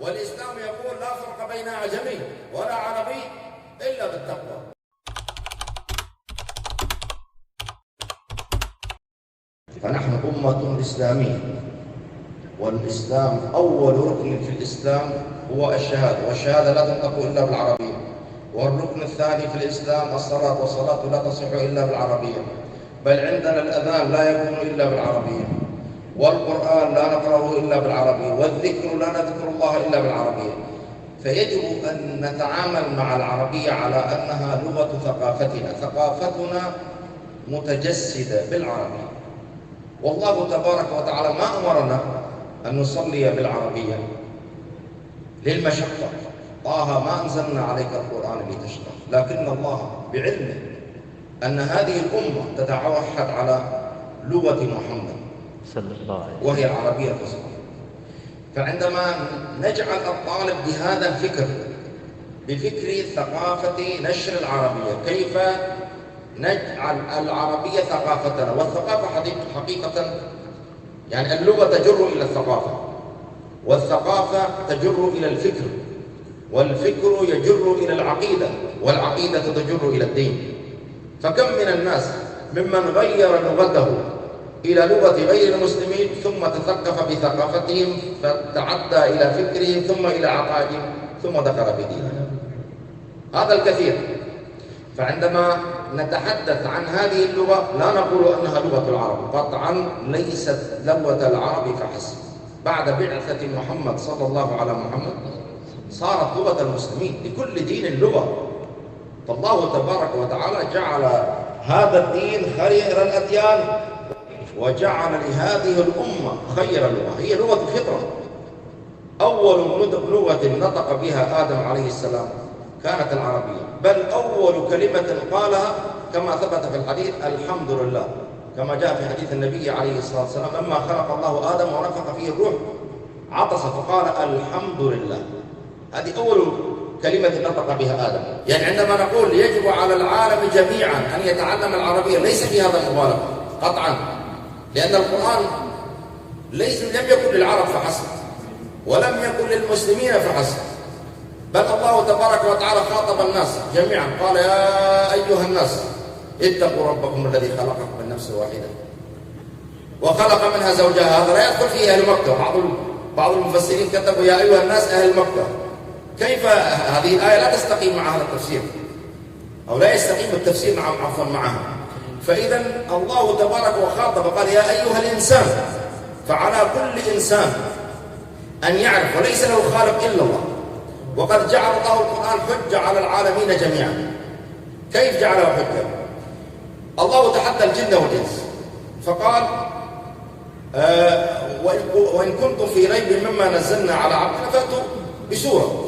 والإسلام يقول لا فرق بين أعجمي ولا عربي إلا بالتقوى. فنحن أمة إسلامية، والإسلام أول ركن في الإسلام هو الشهادة، والشهادة لا تنطق إلا بالعربية. والركن الثاني في الإسلام الصلاة، والصلاة لا تصح إلا بالعربية، بل عندنا الأذان لا يكون إلا بالعربية، والقرآن لا نقرأه إلا بالعربية، والذكر لا نذكر الله إلا بالعربية. فيجب أن نتعامل مع العربية على أنها لغة ثقافتنا، ثقافتنا متجسدة بالعربية. والله تبارك وتعالى ما أمرنا أن نصلي بالعربية للمشقة. طه ما أنزلنا عليك القرآن لتشقى، لكن الله بعلمه أن هذه الأمة تتوحد على لغة محمد صلى الله عليه وسلم وهي العربية الفصحى. فعندما نجعل الطالب بهذا الفكر، بفكر ثقافة نشر العربية، كيف نجعل العربية ثقافتنا، والثقافة حقيقة يعني اللغة تجر إلى الثقافة، والثقافة تجر إلى الفكر، والفكر يجر إلى العقيدة، والعقيدة تجر إلى الدين. فكم من الناس ممن غير لغته إلى لغة غير المسلمين ثم تثقف بثقافتهم فتعدى إلى فكرهم ثم إلى عقائدهم ثم دخل في دينهم. هذا الكثير. فعندما نتحدث عن هذه اللغة لا نقول أنها لغة العرب، قطعا ليست لغة العرب فحسب. بعد بعثة محمد صلى الله على محمد صارت لغة المسلمين، لكل دين لغة. فالله تبارك وتعالى جعل هذا الدين خير الأديان، وجعل لهذه الأمة خير اللغة، هي لغة الفطرة. أول لغة نطق بها آدم عليه السلام كانت العربية، بل أول كلمة قالها كما ثبت في الحديث الحمد لله، كما جاء في حديث النبي عليه الصلاة والسلام لما خلق الله آدم ونفخ فيه الروح عطس فقال الحمد لله. هذه أول كلمة نطق بها آدم. يعني عندما نقول يجب على العالم جميعا أن يتعلم العربية ليس في هذا مبالغة قطعا، لأن القرآن لم يكن للعرب فحسب، ولم يكن للمسلمين فحسب، بل الله تبارك وتعالى خاطب الناس جميعا، قال يا أيها الناس اتقوا ربكم الذي خلقكم من نفس واحدة وخلق منها زوجها. هذا لا يدخل فيه أهل مكة. بعض المفسرين كتبوا يا أيها الناس أهل مكة. كيف هذه الآية لا تستقيم مع هذا التفسير، أو لا يستقيم التفسير معها. فإذا الله تبارك وخاطب قال يا أيها الإنسان، فعلى كل إنسان أن يعرف وليس له خالق إلا الله. وقد جعل الله القرآن حجة على العالمين جميعا. كيف جعله حجة؟ الله تحدى الجن والإنس فقال وإن كنتم في ريب مما نزلنا على عبدنا فأتوا بسورة،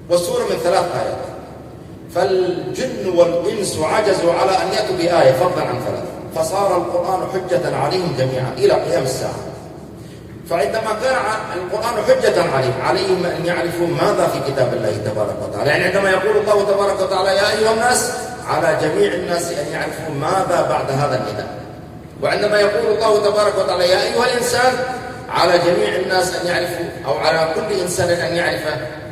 والسورة من 3 آيات. فالجن والإنس عجزوا على أن يأتوا بآية فضلا عن 3، فصار القرآن حجة عليهم جميعا إلى قيام الساعة. فعندما كان القرآن حجة عليهم أن يعرفوا ماذا في كتاب الله تبارك وتعالى. يعني عندما يقول الله تبارك وتعالى يا أيها الناس، على جميع الناس أن يعرفوا ماذا بعد هذا النداء. وعندما يقول الله تبارك وتعالى يا أيها الإنسان، على جميع الناس أن يعرفوا، أو على كل إنسان أن يعرف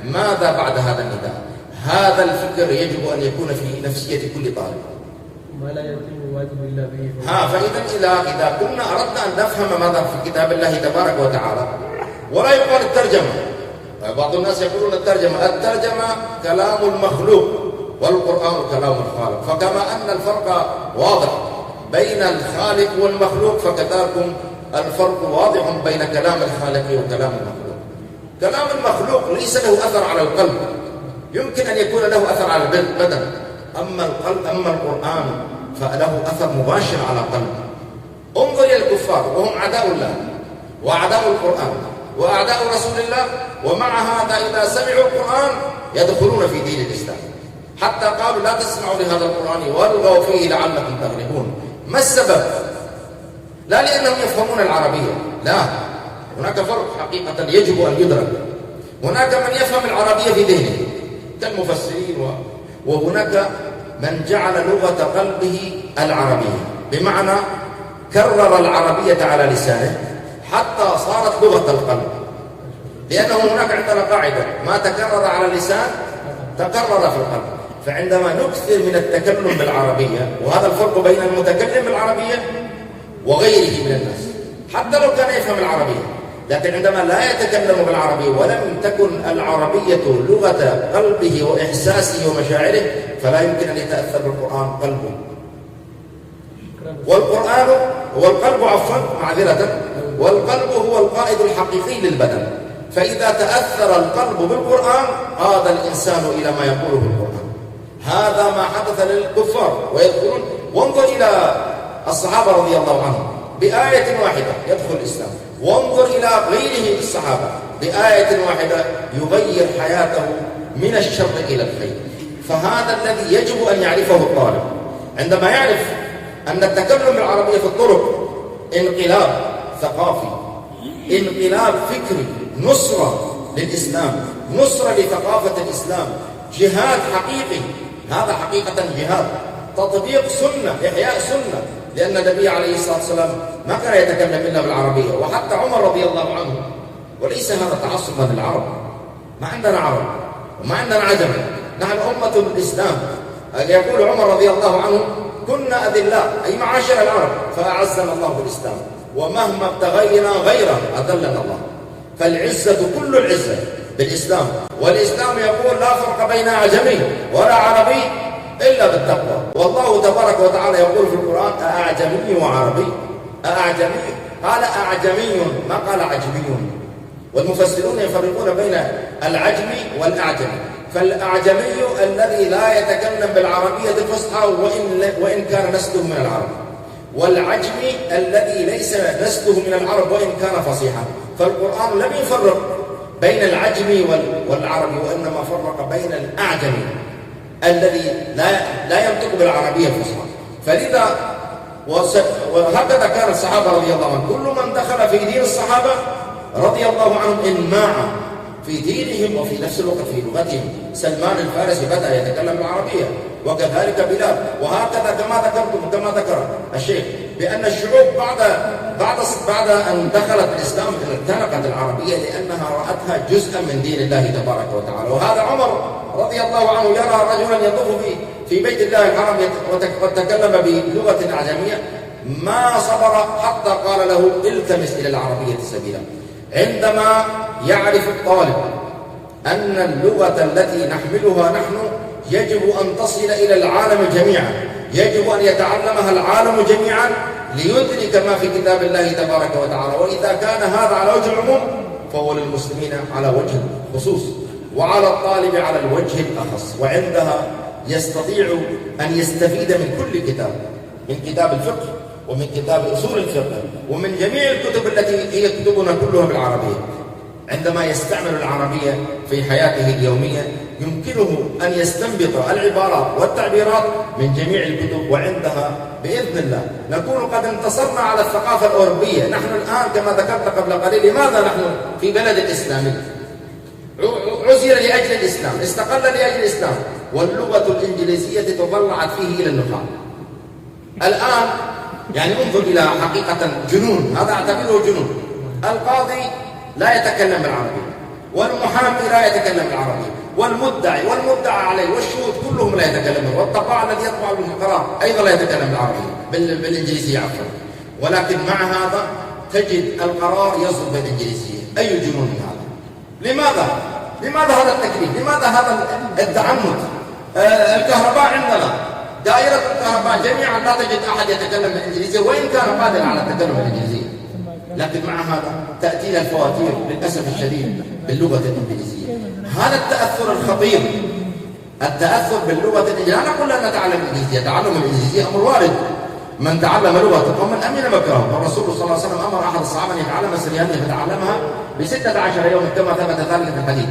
ماذا بعد هذا النداء. هذا الفكر يجب أن يكون في نفسية كل طالب. ما لا يتم واجب إلا به. فإذا إذا كنا أردنا أن نفهم ماذا في كتاب الله تبارك وتعالى، ولا يقال الترجمة. بعض الناس يقولون الترجمة كلام المخلوق والقرآن كلام الخالق. فكما أن الفرق واضح بين الخالق والمخلوق، فكذلك الفرق واضح بين كلام الخالق وكلام المخلوق. كلام المخلوق ليس له أثر على القلب، يمكن أن يكون له أثر على البدن، أما القرآن فله أثر مباشر على القلب. انظر إلى الكفار وهم أعداء الله وأعداء القرآن وأعداء رسول الله، ومع هذا إذا سمعوا القرآن يدخلون في دين الإسلام، حتى قالوا لا تسمعوا لهذا القرآن والغوا فيه لعلكم تغلبون. ما السبب؟ لا لأنهم يفهمون العربية، لا، هناك فرق حقيقة يجب أن يدرك. هناك من يفهم العربية في ذهنه كالمفسرين، وهناك من جعل لغة قلبه العربية، بمعنى كرر العربية على لسانه حتى صارت لغة القلب. لأنه هناك عندنا قاعدة: ما تكرر على اللسان تكرر في القلب. فعندما نكثر من التكلم بالعربية، وهذا الفرق بين المتكلم بالعربية وغيره من الناس، حتى لو كان يفهم العربية، لكن عندما لا يتكلم بالعربية ولم تكن العربية لغة قلبه وإحساسه ومشاعره، فلا يمكن أن يتأثر بالقرآن قلبه. والقلب معذرة، والقلب هو القائد الحقيقي للبدن. فإذا تأثر القلب بالقرآن قاد الإنسان إلى ما يقوله القرآن. هذا ما حدث للكفار ويدخلون. وانظر إلى الصحابة رضي الله عنهم، بآية واحدة يدخل الإسلام. وانظر إلى غيره الصحابة، بآية واحدة يغير حياته من الشر إلى الخير. فهذا الذي يجب أن يعرفه الطالب عندما يعرف أن التكلم بالعربية في الطرق انقلاب ثقافي، انقلاب فكري، نصرة للإسلام، نصرة لثقافة الإسلام، جهاد حقيقي. هذا حقيقة جهاد، تطبيق سنة، إحياء سنة. لأن النبي عليه الصلاة والسلام ما كان يتكلم إلا بالعربية، وحتى عمر رضي الله عنه. وليس هذا تعصبا للعرب، ما عندنا عرب وما عندنا عجم، نحن أمة الإسلام. يقول عمر رضي الله عنه: كنا أذلاء، أي معاشر العرب، فأعزنا الله بالإسلام، ومهما ابتغينا غيره أذلنا الله. فالعزة كل العزة بالإسلام، والإسلام يقول: لا فرق بين أعجمي ولا عربي إلا بالتقوى. والله تبارك وتعالى يقول في القرآن: أأعجمي وعربي؟ أأعجمي؟ قال أعجمي، ما قال عجمي. والمفسرون يفرقون بين العجم والأعجم. فالأعجمي الذي لا يتكلم بالعربية الفصحى وإن كان نسله من العرب، والعجمي الذي ليس نسله من العرب وإن كان فصيحا. فالقرآن لم يفرق بين العجمي والعربي، وإنما فرق بين الأعجمي الذي لا ينطق بالعربية الفصحى. فلذا وهكذا كان الصحابة رضي الله عنهم، كل من دخل في دين الصحابة رضي الله عنهم انماعا في دينهم وفي نفس الوقت في لغتهم. سلمان الفارسي بدأ يتكلم بالعربية، وكذلك بلال. وهكذا كما ذكر الشيخ بأن الشعوب بعد أن دخلت الإسلام اعتنقت العربية لأنها رأتها جزءا من دين الله تبارك وتعالى. وهذا عمر رضي الله عنه يرى رجلا يطوف في بيت الله الحرام وتكلم بلغة أعجمية، ما صبر حتى قال له: التمس إلى العربية سبيلا. عندما يعرف الطالب أن اللغة التي نحملها نحن يجب أن تصل إلى العالم جميعا، يجب أن يتعلمها العالم جميعا ليدرك ما في كتاب الله تبارك وتعالى. وإذا كان هذا على وجه العموم فهو للمسلمين على وجه الخصوص، وعلى الطالب على الوجه الأخص. وعندها يستطيع أن يستفيد من كل كتاب، من كتاب الفقه ومن كتاب أصول الفقه ومن جميع الكتب التي هي كتبنا كلها بالعربية. عندما يستعمل العربية في حياته اليومية يمكنه أن يستنبط العبارات والتعبيرات من جميع الكتب. وعندها بإذن الله نكون قد انتصرنا على الثقافة الأوروبية. نحن الآن كما ذكرت قبل قليل، لماذا نحن في بلد إسلامي؟ عزل لأجل الإسلام، استقل لأجل الإسلام، واللغة الإنجليزية تطلعت فيه إلى النخاع. الآن يعني انظر إلى حقيقة جنون، هذا أعتبره جنون. القاضي لا يتكلم بالعربية، والمحامي لا يتكلم بالعربية، والمدعى عليه والشهود كلهم لا يتكلمون، والطباع الذي يطبع بالقرار أيضا لا يتكلم بالعربية بالإنجليزية عفوا. ولكن مع هذا تجد القرار يصدر بالإنجليزية. أي جنون هذا؟ لماذا هذا التكليف؟ لماذا هذا التعنت؟ الكهرباء عندنا، دائرة الكهرباء جميعا لا تجد أحد يتكلم بالإنجليزية وإن كان قادرا على التكلم بالإنجليزية. لكن مع هذا تأتينا الفواتير للأسف الشديد باللغة الإنجليزية. هذا التأثر الخطير، التأثر باللغة الإنجليزية. لا نقول لا نتعلم الإنجليزية، تعلم الإنجليزية أمر وارد. من تعلم لغة قوم أمن مكره. الرسول صلى الله عليه وسلم أمر أحد الصحابة أن يتعلم السريانية فتعلمها ب16 يوما كما ثبت ذلك في الحديث.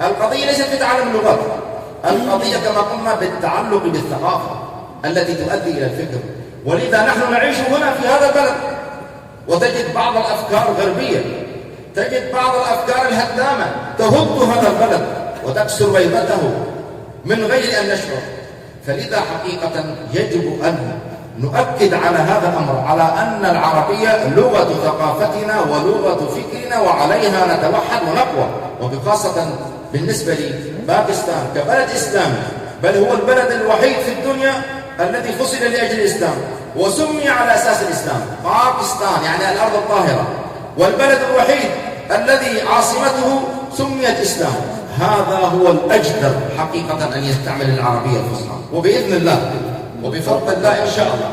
القضية ليست في تعلم اللغات، القضية كما قلنا بالتعلق بالثقافة التي تؤدي إلى الفكر. ولذا نحن نعيش هنا في هذا البلد وتجد بعض الأفكار الغربية، تجد بعض الأفكار الهدامة تهد هذا البلد وتكسر بيضته من غير أن نشعر. فلذا حقيقة يجب أن نؤكد على هذا الأمر، على أن العربية لغة ثقافتنا ولغة فكرنا، وعليها نتوحد ونقوى. وبخاصة بالنسبة لباكستان كبلد إسلامي، بل هو البلد الوحيد في الدنيا الذي فصل لأجل الإسلام وسمي على أساس الإسلام، باكستان يعني الأرض الطاهرة، والبلد الوحيد الذي عاصمته سميت إسلام. هذا هو الأجدر حقيقة أن يستعمل العربية الفصحى، وبإذن الله وبفضل الله إن شاء الله